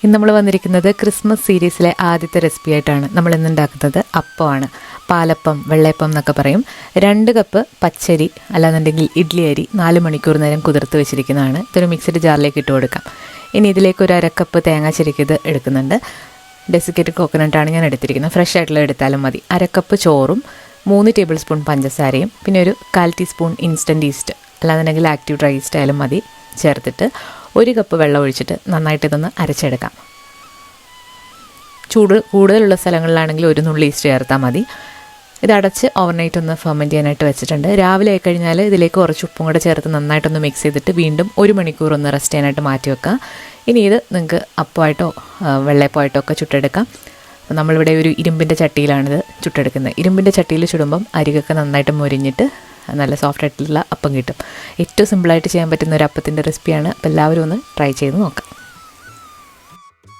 ഇന്ന് നമ്മൾ വന്നിരിക്കുന്നത് ക്രിസ്മസ് സീരീസിലെ ആദ്യത്തെ റെസിപ്പി ആയിട്ടാണ്. നമ്മൾ ഇന്ന് ഉണ്ടാക്കുന്നത് അപ്പമാണ്. പാലപ്പം, വെള്ളയപ്പം എന്നൊക്കെ പറയും. 2 കപ്പ് പച്ചരി അല്ലാന്നുണ്ടെങ്കിൽ ഇഡ്ലി അരി 4 മണിക്കൂർ നേരം കുതിർത്ത് വെച്ചിരിക്കുന്നതാണ്. ഇതൊരു മിക്സഡ് ജാറിലേക്ക് ഇട്ട് കൊടുക്കാം. ഇനി ഇതിലേക്ക് ഒരു 1/2 കപ്പ് തേങ്ങ ചിരകിയത് എടുക്കുന്നുണ്ട്. ഡെസിക്കേറ്റഡ് കോക്കനട്ടാണ് ഞാൻ എടുത്തിരിക്കുന്നത്. ഫ്രഷ് ആയിട്ടുള്ള എടുത്താലും മതി. 1/2 കപ്പ് ചോറും 3 ടേബിൾ സ്പൂൺ പഞ്ചസാരയും പിന്നെ ഒരു 1/4 ടീസ്പൂൺ ഇൻസ്റ്റൻറ്റ് ഈസ്റ്റ് അല്ലാന്നുണ്ടെങ്കിൽ ആക്റ്റീവ് ഡ്രൈ ഈസ്റ്റ് ആയാലും മതി ചേർത്തിട്ട് 1 കപ്പ് വെള്ളം ഒഴിച്ചിട്ട് നന്നായിട്ട് ഇതൊന്ന് അരച്ചെടുക്കാം. ചൂട് കൂടുതലുള്ള സ്ഥലങ്ങളിലാണെങ്കിൽ 1 നുള്ളി ഈസ്റ്റ് ചേർത്താൽ മതി. ഇതടച്ച് ഓവർനൈറ്റ് ഒന്ന് ഫെർമെൻറ്റ് ചെയ്യാനായിട്ട് വെച്ചിട്ടുണ്ട്. രാവിലെ ആയിക്കഴിഞ്ഞാൽ ഇതിലേക്ക് കുറച്ച് ഉപ്പും കൂടെ ചേർത്ത് നന്നായിട്ടൊന്ന് മിക്സ് ചെയ്തിട്ട് വീണ്ടും 1 മണിക്കൂർ ഒന്ന് റെസ്റ്റ് ചെയ്യാനായിട്ട് മാറ്റി വെക്കാം. ഇനി ഇത് നിങ്ങൾക്ക് അപ്പമായിട്ടോ വെള്ളയപ്പമായിട്ടോ ഒക്കെ ചുട്ടെടുക്കാം. അപ്പോൾ നമ്മളിവിടെ ഒരു ഇരുമ്പിൻ്റെ ചട്ടിയിലാണിത് ചുട്ടെടുക്കുന്നത്. ഇരുമ്പിൻ്റെ ചട്ടിയിൽ ചുടുമ്പം അരികൊക്കെ നന്നായിട്ട് മൊരിഞ്ഞിട്ട് നല്ല സോഫ്റ്റ് ആയിട്ടുള്ള അപ്പം കിട്ടും. ഏറ്റവും സിമ്പിളായിട്ട് ചെയ്യാൻ പറ്റുന്ന ഒരു അപ്പത്തിൻ്റെ റെസിപ്പിയാണ്. അപ്പോൾ എല്ലാവരും ഒന്ന് ട്രൈ ചെയ്ത് നോക്കാം.